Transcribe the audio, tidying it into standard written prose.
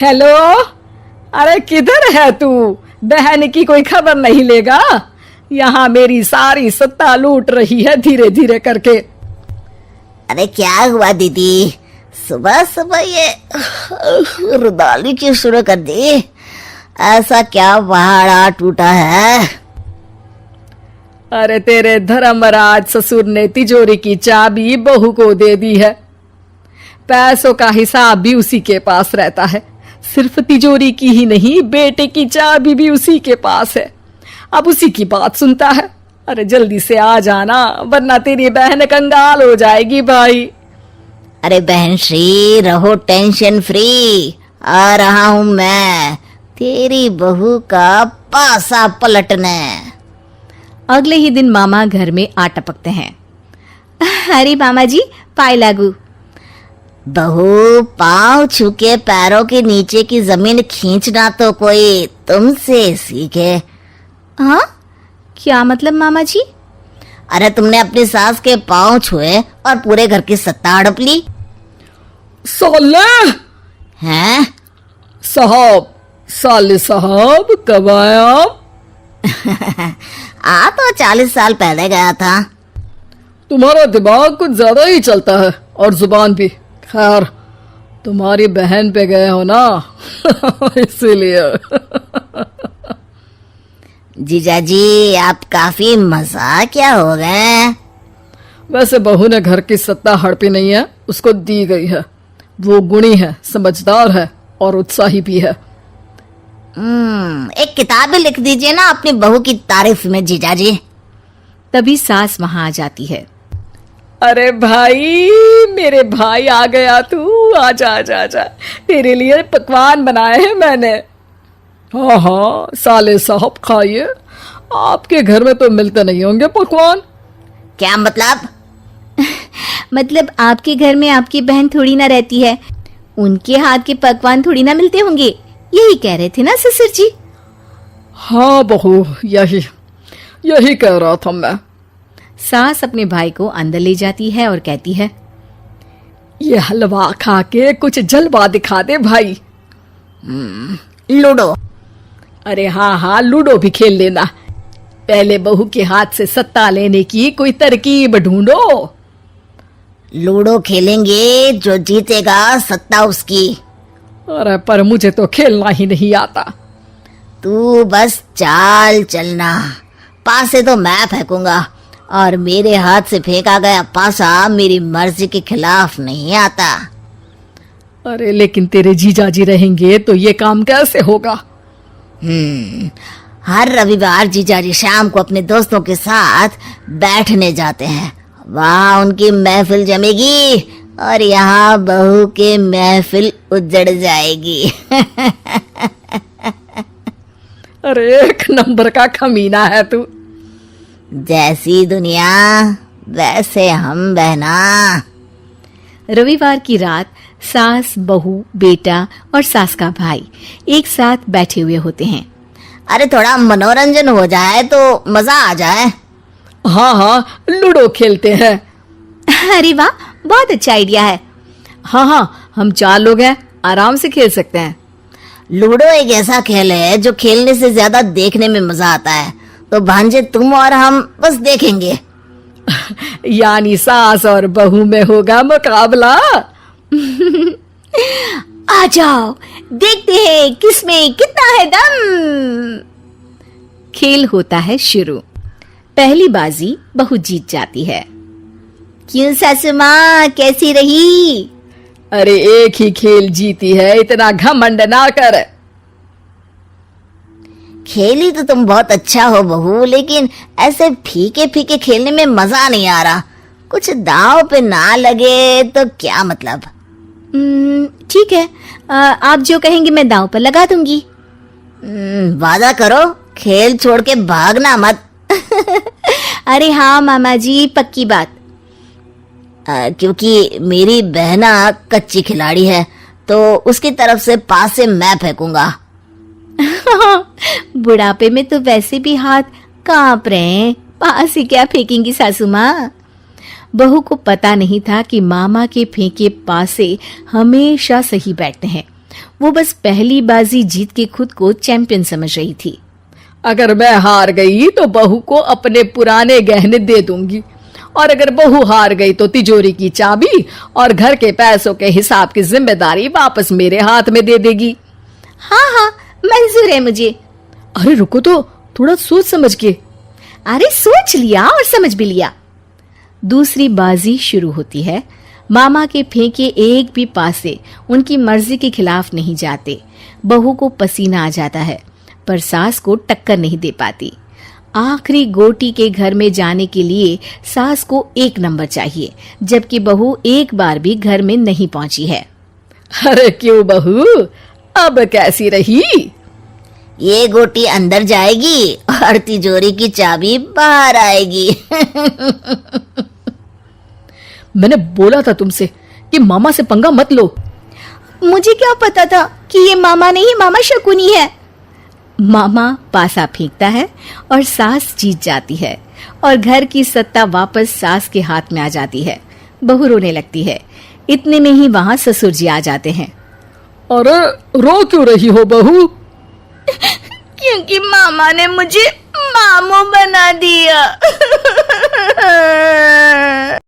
Hello. अरे किधर है तू? बहन की कोई खबर नहीं लेगा? यहाँ मेरी सारी सत्ता लूट रही है धीरे धीरे करके। अरे क्या हुआ दीदी, सुबह सुबह ये रुदाली क्यों शुरू कर दी? ऐसा क्या पहाड़ा टूटा है? अरे तेरे धर्मराज ससुर ने तिजोरी की चाबी बहू को दे दी है। पैसों का हिसाब भी उसी के पास रहता है। सिर्फ तिजोरी की ही नहीं, बेटे की चाबी भी उसी के पास है। अब उसी की बात सुनता है। अरे जल्दी से आ जाना, वरना तेरी बहन कंगाल हो जाएगी भाई। अरे बहन श्री, रहो टेंशन फ्री, आ रहा हूं मैं तेरी बहू का पासा पलटने। अगले ही दिन मामा घर में आ टपकते हैं। अरे मामा जी, पाए लागू। बहू, पाँव छूके पैरों के नीचे की जमीन खींचना तो कोई तुमसे सीखे। हाँ, क्या मतलब मामा जी? अरे तुमने अपनी सास के पाँव छुए और पूरे घर की सत्ता हड़प ली। साले हैं? साहब, साले साहब कब आए आप? आ तो 40 साल पहले गया था। तुम्हारा दिमाग कुछ ज्यादा ही चलता है और जुबान भी। खैर, तुम्हारी बहन पे गए हो ना इसीलिए। जीजाजी, आप काफी मजाकिया हो गए। वैसे बहू ने घर की सत्ता हड़पी नहीं है, उसको दी गई है। वो गुणी है, समझदार है और उत्साही भी है। एक किताब भी लिख दीजिए ना अपनी बहू की तारीफ में जीजाजी। तभी सास वहां आ जाती है। अरे भाई, मेरे भाई आ गया तू। आजा आजा आजा, तेरे लिए पकवान बनाए हैं मैंने। हाँ हाँ साले साहब, खाइए। आपके घर में तो मिलते नहीं होंगे पकवान। क्या मतलब? मतलब आपके घर में आपकी बहन थोड़ी ना रहती है, उनके हाथ के पकवान थोड़ी ना मिलते होंगे, यही कह रहे थे ना ससुर जी? हाँ बहू, यही कह रहा था मैं। सास अपने भाई को अंदर ले जाती है और कहती है, ये हलवा खा के कुछ जलवा दिखा दे भाई। लूडो। अरे हाँ हाँ, लूडो भी खेल लेना। पहले बहू के हाथ से सत्ता लेने की कोई तरकीब ढूंढो। लूडो खेलेंगे, जो जीतेगा सत्ता उसकी। अरे पर मुझे तो खेलना ही नहीं आता। तू बस चाल चलना, पासे तो मैं फेंकूंगा और मेरे हाथ से फेंका गया पासा मेरी मर्जी के खिलाफ नहीं आता। अरे लेकिन तेरे जीजाजी रहेंगे तो ये काम कैसे होगा? हर रविवार जीजाजी शाम को अपने दोस्तों के साथ बैठने जाते हैं। वहाँ उनकी महफिल जमेगी और यहाँ बहू के महफिल उजड़ जाएगी। अरे एक नंबर का कमीना है तू। जैसी दुनिया वैसे हम बहना। रविवार की रात सास, बहू, बेटा और सास का भाई एक साथ बैठे हुए होते हैं। अरे थोड़ा मनोरंजन हो जाए तो मजा आ जाए। हाँ हाँ, लूडो खेलते हैं। अरे वाह, बहुत अच्छा आइडिया है। हाँ हाँ, हम 4 लोग हैं, आराम से खेल सकते हैं। लूडो एक ऐसा खेल है जो खेलने से ज्यादा देखने में मजा आता है। तो भांजे, तुम और हम बस देखेंगे। यानी सास और बहू में होगा मुकाबला। आ जाओ, देखते हैं किसमें कितना है दम। खेल होता है शुरू। पहली बाजी बहू जीत जाती है। क्यों सासू माँ, कैसी रही? अरे एक ही खेल जीती है, इतना घमंड ना कर। खेली तो तुम बहुत अच्छा हो बहू, लेकिन ऐसे फीके फीके खेलने में मजा नहीं आ रहा। कुछ दांव पे ना लगे तो क्या मतलब? ठीक है, आप जो कहेंगे मैं दांव पर लगा दूंगी। वादा करो, खेल छोड़ के भागना मत। अरे हाँ मामा जी, पक्की बात। क्योंकि मेरी बहना कच्ची खिलाड़ी है, तो उसकी तरफ से पास से मैं फेंकूंगा। बुढ़ापे में तो वैसे भी हाथ कांप रहे हैं, पास ही क्या फेंकेंगी सासू माँ। बहू को पता नहीं था कि मामा के फेंके पासे हमेशा सही बैठते हैं। वो बस पहली बाजी जीत के खुद को चैंपियन समझ रही थी। अगर मैं हार गई तो बहू को अपने पुराने गहने दे दूंगी, और अगर बहू हार गई तो तिजोरी की चाबी और घर के पैसों के हिसाब की जिम्मेदारी वापस मेरे हाथ में दे देगी। हाँ हाँ, मंजूर है मुझे। अरे रुको तो, थोड़ा सोच समझ के। अरे सोच लिया और समझ भी लिया। दूसरी बाजी शुरू होती है। मामा के फेंके एक भी पासे उनकी मर्जी के खिलाफ नहीं जाते। बहू को पसीना आ जाता है, पर सास को टक्कर नहीं दे पाती। आखिरी गोटी के घर में जाने के लिए सास को 1 नंबर चाहिए, जबकि बहू एक बार भी घर में नहीं पहुंची है। अरे क्यों बहू, अब कैसी रही? ये गोटी अंदर जाएगी और तिजोरी की चाबी बाहर आएगी। मैंने बोला था तुमसे कि मामा से पंगा मत लो। मुझे क्या पता था कि ये मामा नहीं, मामा शकुनी है। मामा पासा फेंकता है और सास जीत जाती है और घर की सत्ता वापस सास के हाथ में आ जाती है। बहू रोने लगती है। इतने में ही वहां ससुर जी आ जाते हैं। अरे रो क्यों रही हो बहू? क्योंकि मामा ने मुझे मामू बना दिया।